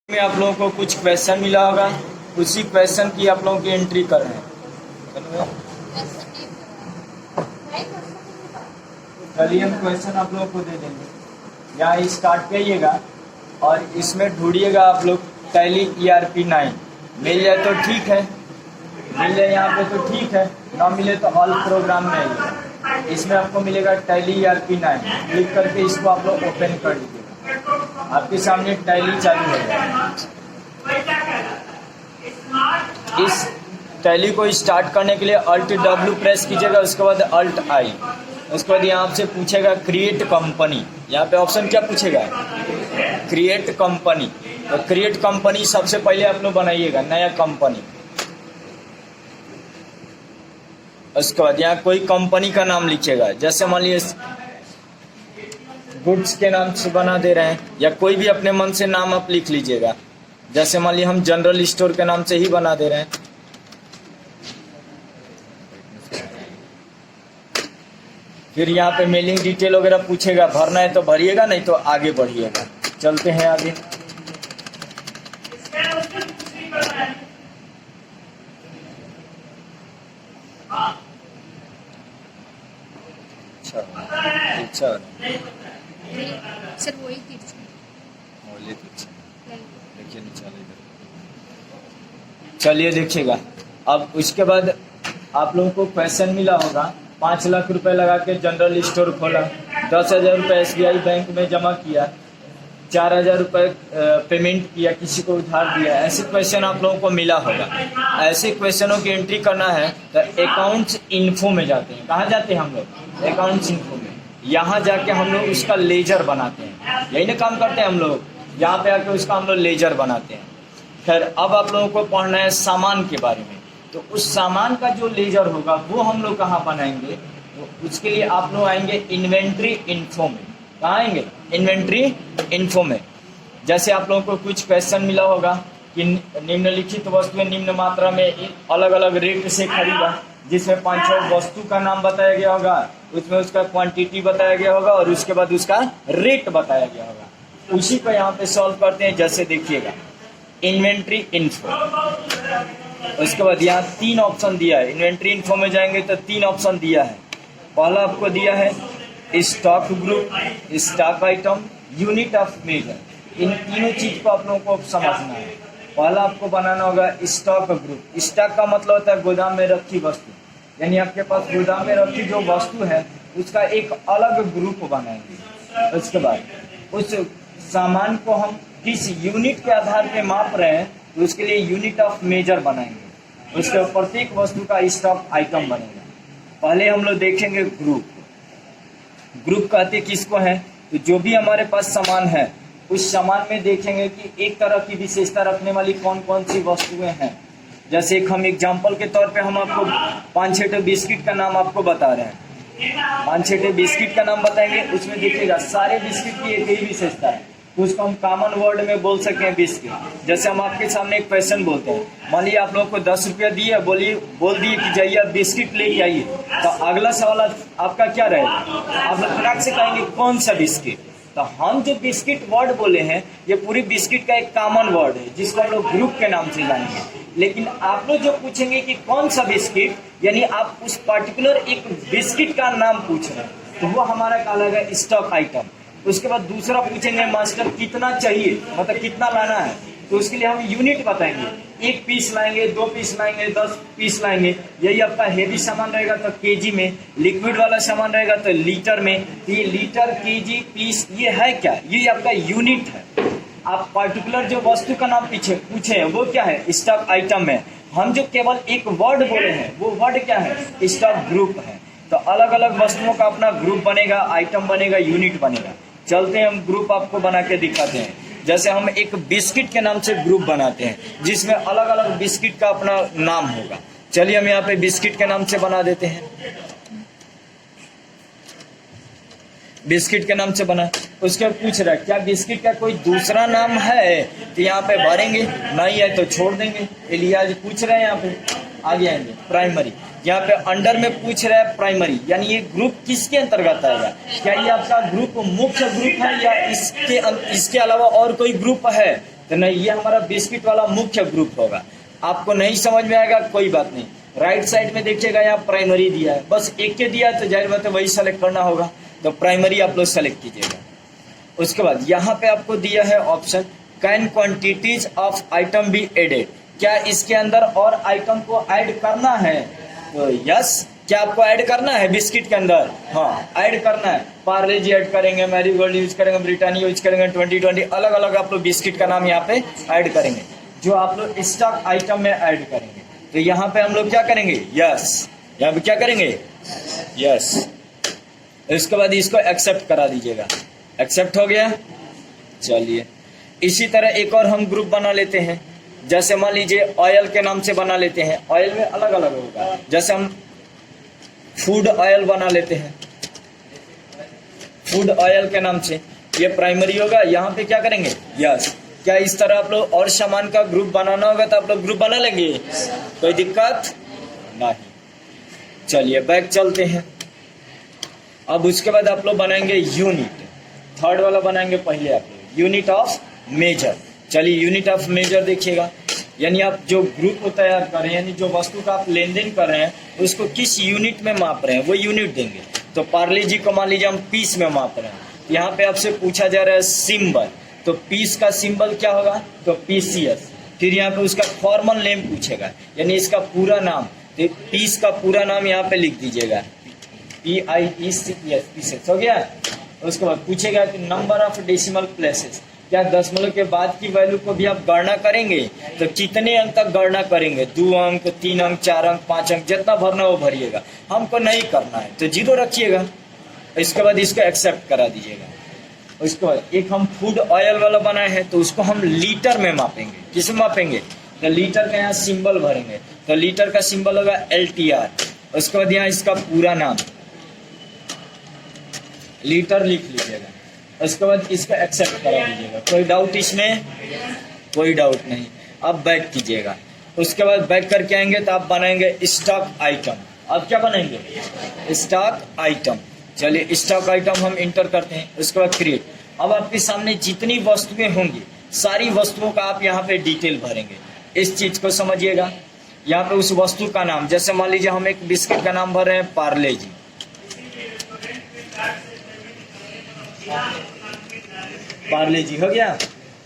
में आप लोगों को कुछ क्वेश्चन मिला होगा, उसी क्वेश्चन की आप लोगों की एंट्री कर रहे हैं। चलिए हम क्वेश्चन आप लोगों को दे देंगे। यहाँ स्टार्ट करिएगा और इसमें ढूंढिएगा आप लोग टैली ERP 9। मिल जाए तो ठीक है, मिल जाए यहाँ पे तो ठीक है, ना मिले तो ऑल प्रोग्राम में आइएगा। इसमें आपको मिलेगा टैली ERP 9। क्लिक करके इसको आप लोग ओपन कर लीजिएगा। आपके सामने टैली चालू हो जाएगा। इस टैली को स्टार्ट करने के लिए Alt W प्रेस कीजिएगा, उसके बाद Alt I। उसके बाद यहाँ आपसे पूछेगा क्रिएट कंपनी। यहाँ पे ऑप्शन क्या पूछेगा? Create company. तो क्रिएट कंपनी सबसे पहले आप लोग बनाइएगा, नया कंपनी। उसके बाद यहाँ कोई कंपनी का नाम लिखिएगा, जैसे मान लीजिए गुड्स के नाम से बना दे रहे हैं, या कोई भी अपने मन से नाम आप लिख लीजिएगा। जैसे मान लीजिए हम जनरल स्टोर के नाम से ही बना दे रहे हैं। फिर यहाँ पे मेलिंग डिटेल वगैरह पूछेगा, भरना है तो भरिएगा, नहीं तो आगे बढ़िएगा। चलते हैं आगे। अच्छा सर वही थी। चलिए देखिएगा। अब उसके बाद आप लोगों को क्वेश्चन मिला होगा, 5 लाख रुपए लगा के जनरल स्टोर खोला, 10,000 रुपये SBI बैंक में जमा किया, 4,000 रुपये पेमेंट किया, किसी को उधार दिया। ऐसे क्वेश्चन आप लोगों को मिला होगा। ऐसे क्वेश्चनों की एंट्री करना है तो अकाउंट्स इन्फो में जाते हैं। कहाँ जाते हैं हम लोग? अकाउंट्स इन्फो में। यहाँ जाके हम लोग उसका लेजर बनाते हैं। यही ना काम करते हैं हम लोग। यहाँ पे आके उसका हम लोग लेजर बनाते हैं। खैर अब आप लोगों को पढ़ना है सामान के बारे में। तो उस सामान का जो लेजर होगा वो हम लोग कहाँ बनाएंगे? तो उसके लिए आप लोग आएंगे इन्वेंट्री इन्फो में। कहाँ आएंगे? इन्वेंट्री इन्फो में। जैसे आप लोगों को कुछ क्वेश्चन मिला होगा कि निम्नलिखित वस्तुएं निम्न मात्रा में अलग अलग रेट से खरीदा, जिसमें 5-6 वस्तु का नाम बताया गया होगा, उसमें उसका क्वांटिटी बताया गया होगा और उसके बाद उसका रेट बताया गया होगा। उसी को यहाँ पे सॉल्व करते हैं। जैसे देखिएगा इन्वेंट्री इन्फो, उसके बाद यहाँ 3 ऑप्शन दिया है। इन्वेंट्री इन्फो में जाएंगे तो 3 ऑप्शन दिया है। पहला आपको दिया है stock group, stock item, unit of measure. इन तीनों चीज को आप लोगों को समझना है। पहला आपको बनाना होगा स्टॉक ग्रुप। स्टॉक का मतलब होता है गोदाम में रखी वस्तु, यानी आपके पास गोदाम में रखी जो वस्तु है उसका एक अलग ग्रुप बनाएंगे। उसके बाद उस सामान को हम किस यूनिट के आधार पे माप रहे हैं तो उसके लिए यूनिट ऑफ मेजर बनाएंगे। उसके प्रत्येक वस्तु का स्टॉक आइटम बनेगा। पहले हम लोग देखेंगे ग्रुप। ग्रुप कहते किसको है? तो जो भी हमारे पास सामान है उस सामान में देखेंगे कि एक तरह की विशेषता रखने वाली कौन कौन सी वस्तुएं हैं। जैसे एक हम एग्जांपल के तौर पे हम आपको 5-6 बिस्किट का नाम आपको बता रहे हैं। 5-6 बिस्किट का नाम बताएंगे, उसमें देखिएगा सारे बिस्किट की एक ही विशेषता है। तो उसको हम कॉमन वर्ड में बोल सकते हैं बिस्किट। जैसे हम आपके सामने एक क्वेश्चन बोलते हैं, मान लीजिए आप लोगों को 10 रुपया दिए, बोल दिए कि जाइए आप बिस्किट लेके आइए, तो अगला सवाल आपका क्या रहेगा? आप लोग फटाक से कहेंगे कौन सा बिस्किट। तो हम जो बिस्किट वर्ड बोले हैं ये पूरी बिस्किट का एक कॉमन वर्ड है जिसको हम लोग ग्रुप के नाम से जानेंगे। लेकिन आप लोग जो पूछेंगे कि कौन सा बिस्किट, यानी आप उस पर्टिकुलर एक बिस्किट का नाम पूछ रहे हैं, तो वो हमारा कहलाएगा स्टॉक आइटम। उसके बाद दूसरा पूछेंगे मास्टर कितना चाहिए, मतलब कितना लाना है, तो उसके लिए हम यूनिट बताएंगे। 1 पीस लाएंगे, 2 पीस लाएंगे, 10 पीस लाएंगे। यही आपका हेवी सामान रहेगा तो केजी में, लिक्विड वाला सामान रहेगा तो लीटर में। तो ये लीटर, केजी, पीस ये है क्या? ये आपका यूनिट है। आप पर्टिकुलर जो वस्तु का नाम पूछे हैं वो क्या है? स्टॉक आइटम है। हम जो केवल एक वर्ड बोले हैं वो वर्ड क्या है? स्टॉक ग्रुप है। तो अलग अलग वस्तुओं का अपना ग्रुप बनेगा, आइटम बनेगा, यूनिट बनेगा। चलते हैं हम ग्रुप आपको बना के दिखाते हैं। जैसे हम एक बिस्किट के नाम से ग्रुप बनाते हैं जिसमें अलग अलग बिस्किट का अपना नाम होगा। चलिए हम यहाँ पे बिस्किट के नाम से बना देते हैं। बिस्किट के नाम से बना, उसके पूछ रहा है क्या बिस्किट का कोई दूसरा नाम है? तो यहाँ पे भरेंगे, नहीं है तो छोड़ देंगे। इलियाज पूछ रहे हैं, यहाँ पे आगे आएंगे प्राइमरी। यहाँ पे अंडर में पूछ रहा है प्राइमरी, यानी ये ग्रुप किसके अंतर्गत आएगा? क्या ये आपका ग्रुप मुख्य ग्रुप है या इसके अलावा और कोई ग्रुप है? तो नहीं, ये हमारा बिस्किट वाला मुख्य ग्रुप होगा। आपको नहीं समझ में आएगा कोई बात नहीं, राइट साइड में देखिएगा यहाँ प्राइमरी दिया है, बस एक के दिया है तो जाहिर बात है वही सेलेक्ट करना होगा, तो प्राइमरी आप लोग सेलेक्ट कीजिएगा। उसके बाद यहाँ पे आपको दिया है option can quantities of item be added, क्या इसके अंदर और आइटम को ऐड करना है, तो यस, क्या आपको ऐड करना है बिस्किट के अंदर, हाँ ऐड करना है। पार्ले जी ऐड करेंगे, मैरीगोल्ड यूज करेंगे, ब्रिटानिया यूज करेंगे, 2020 अलग अलग आप लोग बिस्किट का नाम यहाँ पे ऐड करेंगे, जो आप लोग स्टॉक आइटम में ऐड करेंगे। तो यहाँ पे हम लोग क्या करेंगे, यस, यहाँ पे क्या करेंगे, यस। इसके बाद इसको एक्सेप्ट करा दीजिएगा, एक्सेप्ट हो गया। चलिए इसी तरह एक और हम ग्रुप बना लेते हैं, जैसे मान लीजिए ऑयल के नाम से बना लेते हैं, ऑयल में अलग अलग होगा, जैसे हम फूड ऑयल बना लेते हैं, फूड ऑयल के नाम से, ये प्राइमरी होगा। यहाँ पे क्या करेंगे, यस। क्या इस तरह आप लोग और सामान का ग्रुप बनाना होगा तो आप लोग ग्रुप बना लेंगे, कोई दिक्कत नहीं। चलिए बैक चलते हैं। अब उसके बाद आप लोग बनाएंगे यूनिट, थर्ड वाला बनाएंगे पहले आप लोग, यूनिट ऑफ मेजर। चलिए यूनिट ऑफ मेजर देखिएगा, यानी आप जो ग्रुप को तैयार कर रहे हैं, यानी जो वस्तु का आप लेन देन कर रहे हैं उसको किस यूनिट में माप रहे हैं वो यूनिट देंगे। तो पार्ले जी को मान लीजिए हम पीस में माप रहे हैं, यहाँ पे आपसे पूछा जा रहा है सिंबल, तो पीस का सिंबल क्या होगा, तो पीसीएस। फिर यहाँ पे उसका फॉर्मल नेम पूछेगा, यानी इसका पूरा नाम, तो पीस का पूरा नाम यहाँ पे लिख दीजिएगा, PIECES, पीसेस हो गया। उसके बाद पूछेगा कि नंबर ऑफ डेसिमल प्लेसेस, क्या दशमलव के बाद की वैल्यू को भी आप गणना करेंगे, तो कितने अंक तक गणना करेंगे, 2 अंक, 3 अंक, 4 अंक, 5 अंक, जितना भरना वो भरिएगा। हमको नहीं करना है तो 0 रखिएगा। इसके बाद इसको एक्सेप्ट करा दीजिएगा। उसके बाद एक हम फूड ऑयल वाला बनाए हैं, तो उसको हम लीटर में मापेंगे। किस में मापेंगे, तो लीटर का यहाँ सिंबल भरेंगे, तो लीटर का सिंबल होगा LTR। उसके बाद यहाँ इसका पूरा नाम लीटर लिख लीजिएगा। उसके बाद इसको एक्सेप्ट करा दीजिएगा। कोई डाउट इसमें, कोई डाउट नहीं। अब बैक कीजिएगा। उसके बाद बैक करके आएंगे तो आप बनाएंगे स्टॉक आइटम। अब क्या बनाएंगे, स्टॉक आइटम। चलिए स्टॉक आइटम हम इंटर करते हैं। उसके बाद क्रिएट। अब आपके सामने जितनी वस्तुएं होंगी सारी वस्तुओं का आप यहाँ पे डिटेल भरेंगे। इस चीज को समझिएगा। यहाँ पे उस वस्तु का नाम, जैसे मान लीजिए हम एक बिस्किट का नाम भर रहे हैं पार्ले जी, पार्ले जी हो गया।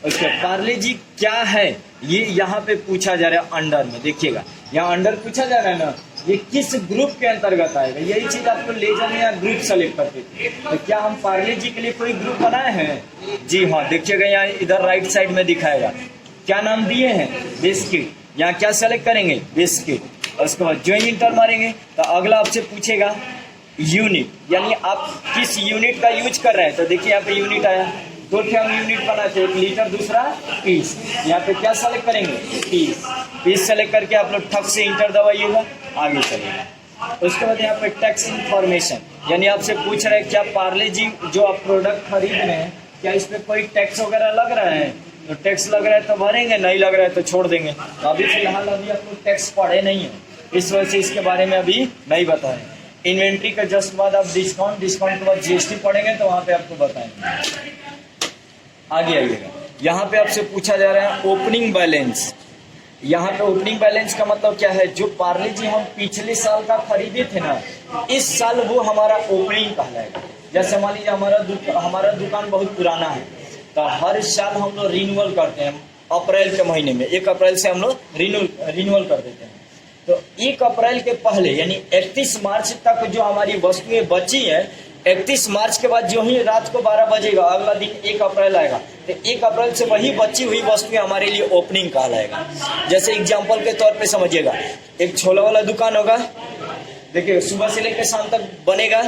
उसके पार्ले जी क्या है ये यहाँ पे पूछा जा रहा है अंडर में। देखिएगा यहाँ अंडर पूछा जा रहा है ना, ये किस ग्रुप के अंतर्गत आएगा, यही चीज आपको ले जाने या ग्रुप सेलेक्ट करते थे। तो क्या हम पार्ले जी के लिए कोई ग्रुप बनाए हैं, जी हाँ। देखिएगा यहाँ इधर राइट साइड में दिखाएगा क्या नाम दिए हैं, बिस्किट। यहाँ क्या सेलेक्ट करेंगे, बिस्किट। उसके बाद ज्वाइन इंटर मारेंगे तो अगला आपसे पूछेगा यूनिट, यानी आप किस यूनिट का यूज कर रहे हैं। तो देखिए यहाँ पे यूनिट आया, 2 हम यूनिट बनाते, एक लीटर दूसरा पीस। यहाँ पे क्या सेलेक्ट करेंगे, पीस। पीस सेलेक्ट करके आप लोग ठक से इंटर दबाइएगा, आगे चलेगा। उसके बाद यहाँ पे टैक्स इन्फॉर्मेशन, यानी आपसे पूछ रहे हैं क्या पार्ले जी जो आप प्रोडक्ट खरीद रहे हैं क्या इस पे कोई टैक्स वगैरह लग रहा है। तो टैक्स लग रहा है तो भरेंगे, नहीं लग रहा है तो छोड़ देंगे। तो अभी फिलहाल अभी आप लोग टैक्स पढ़े नहीं है, इस वजह से इसके बारे में अभी नहीं बताएं। इन्वेंट्री का जस्ट बाद आप डिस्काउंट, डिस्काउंट के बाद GST पढ़ेंगे तो वहाँ पे आपको बताएंगे। आगे आइएगा। यहाँ पे आपसे पूछा जा रहा है ओपनिंग बैलेंस। यहाँ पे ओपनिंग बैलेंस का मतलब क्या है, जो पार्ले जी हम पिछले साल का खरीदे थे ना, इस साल वो हमारा ओपनिंग कहलाएगा। जैसे मान लीजिए हमारा दुकान बहुत पुराना है, तो हर साल हम लोग रिन्यूअल करते हैं अप्रैल के महीने में। 1 अप्रैल से हम लोग रिन्यूअल कर देते हैं। तो 1 अप्रैल के पहले यानी 31 मार्च तक जो हमारी वस्तुएं बची है, 31 मार्च के बाद जो ही रात को 12 बजेगा अगला दिन 1 अप्रैल आएगा, तो 1 अप्रैल से वही बची हुई वस्तुएं हमारे लिए ओपनिंग कहलाएगा। जैसे एग्जांपल के तौर पे समझिएगा, एक छोला वाला दुकान होगा, देखिए सुबह से लेकर शाम तक बनेगा,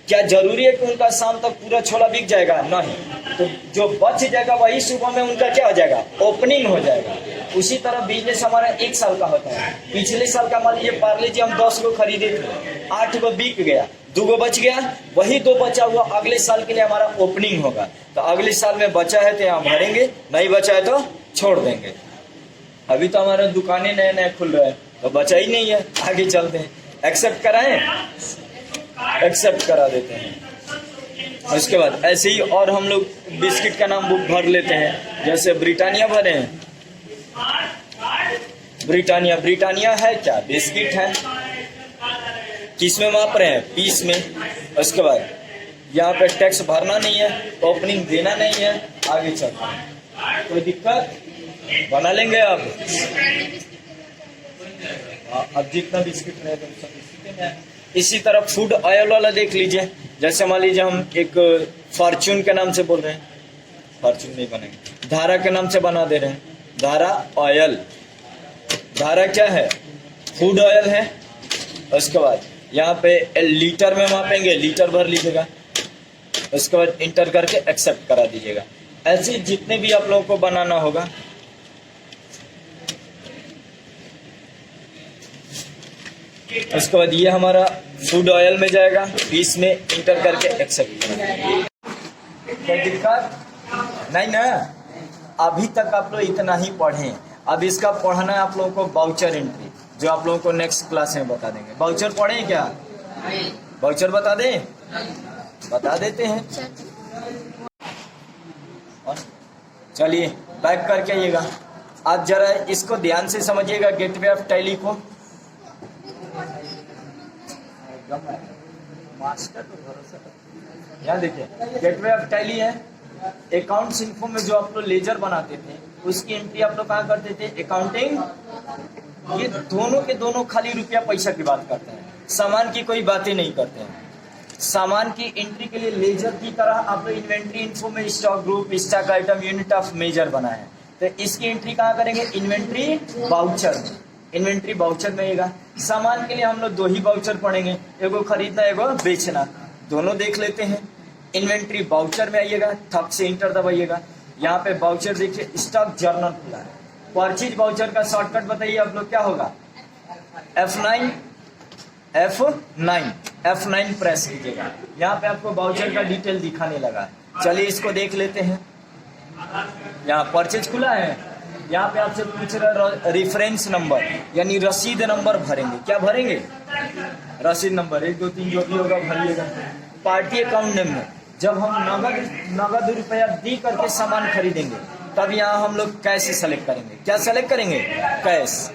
क्या जरूरी है कि उनका शाम तक पूरा छोला बिक जाएगा, नहीं। तो जो बच जाएगा वही सुबह में उनका क्या हो जाएगा, ओपनिंग हो जाएगा। उसी तरह बिजनेस हमारा 1 साल का होता है। पिछले साल का मान लीजिए पार्ले जी हम 10 गो खरीदे थे, 8 गो बिक गया, 2 गो बच गया, वही 2 बचा हुआ अगले साल के लिए हमारा ओपनिंग होगा। तो अगले साल में बचा है तो यहाँ भरेंगे, नहीं बचा है तो छोड़ देंगे। अभी तो हमारा दुकानें नए नए खुल रहे हैं तो बचा ही नहीं है, आगे चलते हैं। एक्सेप्ट कराएं, एक्सेप्ट करा देते हैं। उसके बाद ऐसे ही और हम लोग बिस्किट का नाम भर लेते हैं, जैसे ब्रिटानिया भरे हैं। ब्रिटानिया, ब्रिटानिया है क्या? बिस्किट है। किस में माप रहे हैं? पीस में। उसके बाद यहाँ पे टैक्स भरना नहीं है, ओपनिंग देना नहीं है, आगे चलते हैं। कोई दिक्कत? बना लेंगे अब। अब जितना बिस्किट रहे सब बिस्किट में। इसी तरह फूड ऑयल वाला देख लीजिए, जैसे मान लीजिए हम एक फॉर्च्यून के नाम से बोल रहे हैं, फॉर्च्यून नहीं बनेंगे, धारा के नाम से बना दे रहे हैं, धारा ऑयल। धारा क्या है? फूड ऑयल है। उसके बाद यहाँ पे लीटर में मापेंगे, लीटर भर लीजिएगा। उसके बाद इंटर करके एक्सेप्ट करा दीजिएगा। ऐसे जितने भी आप लोगों को बनाना होगा। उसके बाद ये हमारा फूड ऑयल में जाएगा, पीस में इंटर करके एक्सेप्ट करा। कोई दिक्कत नहीं ना? अभी तक आप लोग इतना ही पढ़े। अब इसका पढ़ना है आप लोगों को बाउचर एंट्री, जो आप लोगों को नेक्स्ट क्लास में बता देंगे। बाउचर पढ़े क्या? बाउचर बता दें? बता देते हैं। चलिए बैक करके आइएगा। आप जरा इसको ध्यान से समझिएगा, गेटवे ऑफ टैली को। यहाँ देखिए, गेटवे ऑफ टैली है। अकाउंट्स इन्फो में जो आप लोग लेजर बनाते थे, उसकी एंट्री आप लोग कहाँ करते थे? अकाउंटिंग। ये दोनों के दोनों खाली रुपया पैसा की बात करते हैं, सामान की कोई बातें नहीं करते हैं। सामान की एंट्री के लिए लेजर की तरह आप लोग इन्वेंट्री इन्फो में stock group, stock item, unit of measure बनाए हैं। तो इसकी एंट्री कहाँ करेंगे? इन्वेंट्री बाउचर में। इन्वेंट्री बाउचर में आएगा। सामान के लिए हम लोग दो ही बाउचर पढ़ेंगे, एगो खरीदना, एगो बेचना। दोनों देख लेते हैं। इन्वेंट्री बाउचर में आइएगा, थप से इंटर दबाइएगा। यहाँ पे बाउचर देखिए, स्टॉक जर्नल खुला है। परचेज बाउचर का शॉर्टकट बताइए आप लोग, क्या होगा? F9 प्रेस कीजिएगा। यहाँ पे आपको बाउचर का डिटेल दिखाने लगा है। चलिए इसको देख लेते हैं। यहाँ परचेज खुला है। यहाँ पे आपसे पूछ रहा रेफरेंस नंबर, यानी रसीद नंबर भरेंगे। क्या भरेंगे? रसीद नंबर 1 2 3 जो भी होगा भरिएगा। पार्टी अकाउंट नेम में जब हम नगद रुपया दी करके सामान खरीदेंगे, तब यहाँ हम लोग कैश सेलेक्ट करेंगे। क्या सेलेक्ट करेंगे? कैश।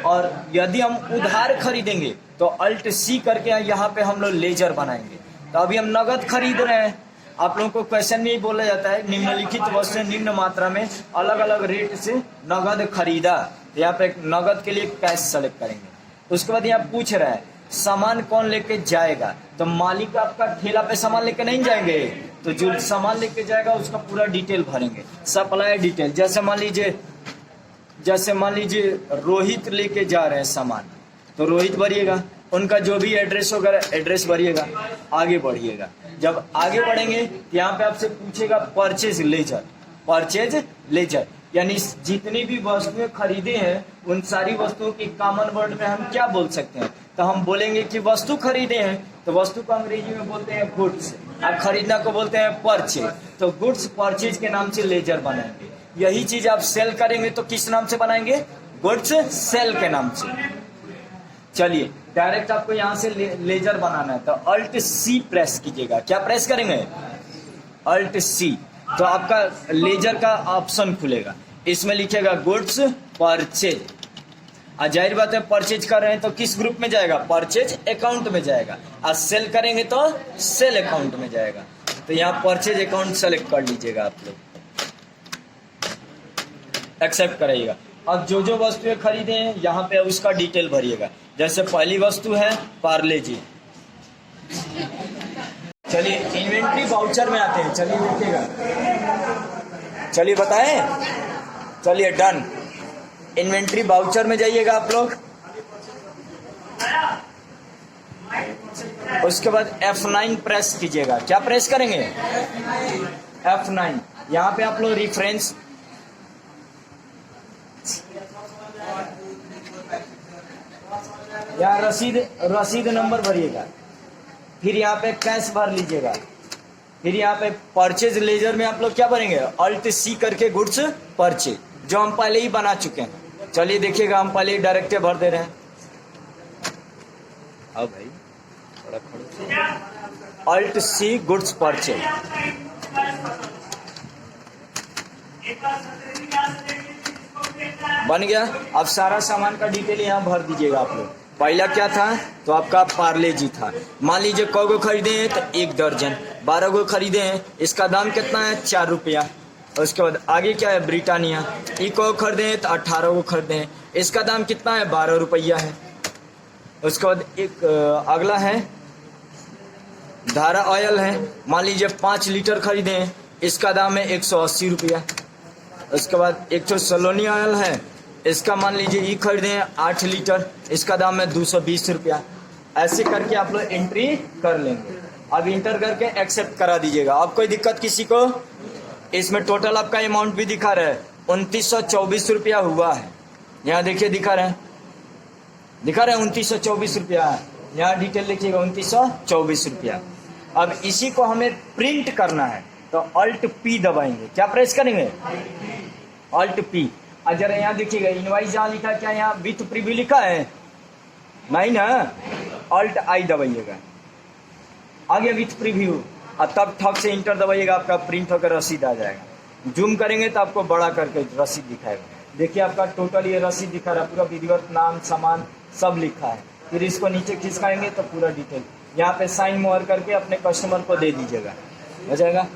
और यदि हम उधार खरीदेंगे तो अल्ट सी करके यहाँ पे हम लोग लेजर बनाएंगे। तो अभी हम नगद खरीद रहे हैं। आप लोगों को क्वेश्चन में ही बोला जाता है, निम्नलिखित वस्तुएं निम्न मात्रा में अलग अलग रेट से नगद खरीदा। यहाँ पे नगद के लिए कैश सेलेक्ट करेंगे। उसके बाद यहाँ पूछ रहा है सामान कौन लेके जाएगा, तो मालिक आपका ठेला पे सामान लेके नहीं जाएंगे, तो जो सामान लेके जाएगा उसका पूरा डिटेल भरेंगे, सप्लाई डिटेल। जैसे मान लीजिए रोहित लेके जा रहे हैं सामान, तो रोहित भरिएगा। उनका जो भी एड्रेस होगा एड्रेस भरिएगा, आगे बढ़िएगा। जब आगे बढ़ेंगे यहाँ पे आपसे पूछेगा परचेज लेजर। परचेज लेजर यानी जितनी भी वस्तुएं खरीदे हैं उन सारी वस्तुओं की कॉमन वर्ड में हम क्या बोल सकते हैं? तो हम बोलेंगे कि वस्तु खरीदे हैं, तो वस्तु को अंग्रेजी में बोलते हैं गुड्स, और खरीदना को बोलते हैं परचेज। तो गुड्स परचेज के नाम से लेजर बनाएंगे। यही चीज आप सेल करेंगे तो किस नाम से बनाएंगे? गुड्स सेल के नाम से। चलिए डायरेक्ट आपको यहाँ से लेजर बनाना है, तो अल्ट सी प्रेस कीजिएगा। क्या प्रेस करेंगे? Alt C. तो आपका लेजर का ऑप्शन खुलेगा, इसमें लिखेगा गुड्स परचेज। जाहिर बात है परचेज कर रहे हैं तो किस ग्रुप में जाएगा? परचेज अकाउंट में जाएगा। और सेल करेंगे तो सेल अकाउंट में जाएगा। तो यहाँ परचेज अकाउंट सेलेक्ट कर लीजिएगा आप लोग, एक्सेप्ट कराइएगा। अब जो वस्तुएं खरीदे हैं यहाँ पे उसका डिटेल भरिएगा। जैसे पहली वस्तु है पार्ले जी। चलिए इन्वेंट्री बाउचर में आते हैं। चलिए देखिएगा, चलिए बताएं। चलिए डन। इन्वेंट्री बाउचर में जाइएगा आप लोग। उसके बाद F9 प्रेस कीजिएगा। क्या प्रेस करेंगे? F9। यहाँ पे आप लोग रिफरेंस या रसीद नंबर भरिएगा। फिर यहाँ पे कैश भर लीजिएगा। फिर यहाँ पे परचेज लेजर में आप लोग क्या भरेंगे? अल्ट सी करके गुड्स परचेज, जो हम पहले ही बना चुके हैं। चलिए देखिएगा, हम पहले ही डायरेक्ट भर दे रहे हैं। अब भाई थोड़ा खड़े अल्ट सी गुड्स परचेज। बन गया। अब सारा सामान का डिटेल यहाँ भर दीजिएगा आप लोग। पहला क्या था तो आपका पार्ले जी था। मान लीजिए कौ गो खरीदे हैं तो 1 दर्जन, 12 गो खरीदे हैं, इसका दाम कितना है 4 रुपया। उसके बाद आगे क्या है ब्रिटानिया, ई को खरीदे हैं तो 18 को खरीदे हैं, इसका दाम कितना है 12 रुपया है। उसके बाद एक अगला है धारा ऑयल है, मान लीजिए 5 लीटर खरीदे हैं, इसका दाम है 180 रुपया। उसके बाद एक तो सलोनी ऑयल है, इसका मान लीजिए ई खरीदे हैं 8 लीटर, इसका दाम है 220 रुपया। ऐसे करके आप लोग एंट्री कर लेंगे। अब इंटर करके एक्सेप्ट करा दीजिएगा। अब कोई दिक्कत किसी को? इसमें टोटल आपका अमाउंट भी दिखा रहा है 2924 रुपया हुआ है। यहाँ देखिए दिखा रहे हैं 2924 रुपया है। यहाँ डिटेल लिखिएगा 2924 रुपया। अब इसी को हमें प्रिंट करना है तो अल्ट पी दबाएंगे। क्या प्रेस करेंगे? Alt P. अगर यहाँ देखिएगा इनवाइस जहाँ लिखा क्या यहाँ विथ प्रीव्यू लिखा है? नहीं ना, अल्ट आई दबाइएगा। आगे विथ प्रीव्यू और तब ठप से इंटर दबाइएगा, आपका प्रिंट होकर रसीद आ जाएगा। जूम करेंगे तो आपको बड़ा करके रसीद दिखाएगा। देखिए आपका टोटल ये रसीद दिखा रहा है, पूरा विधिवत नाम सामान सब लिखा है। फिर इसको नीचे खिसकाएंगे तो पूरा डिटेल यहाँ पे साइन मोहर करके अपने कस्टमर को दे दीजिएगा, हो जाएगा।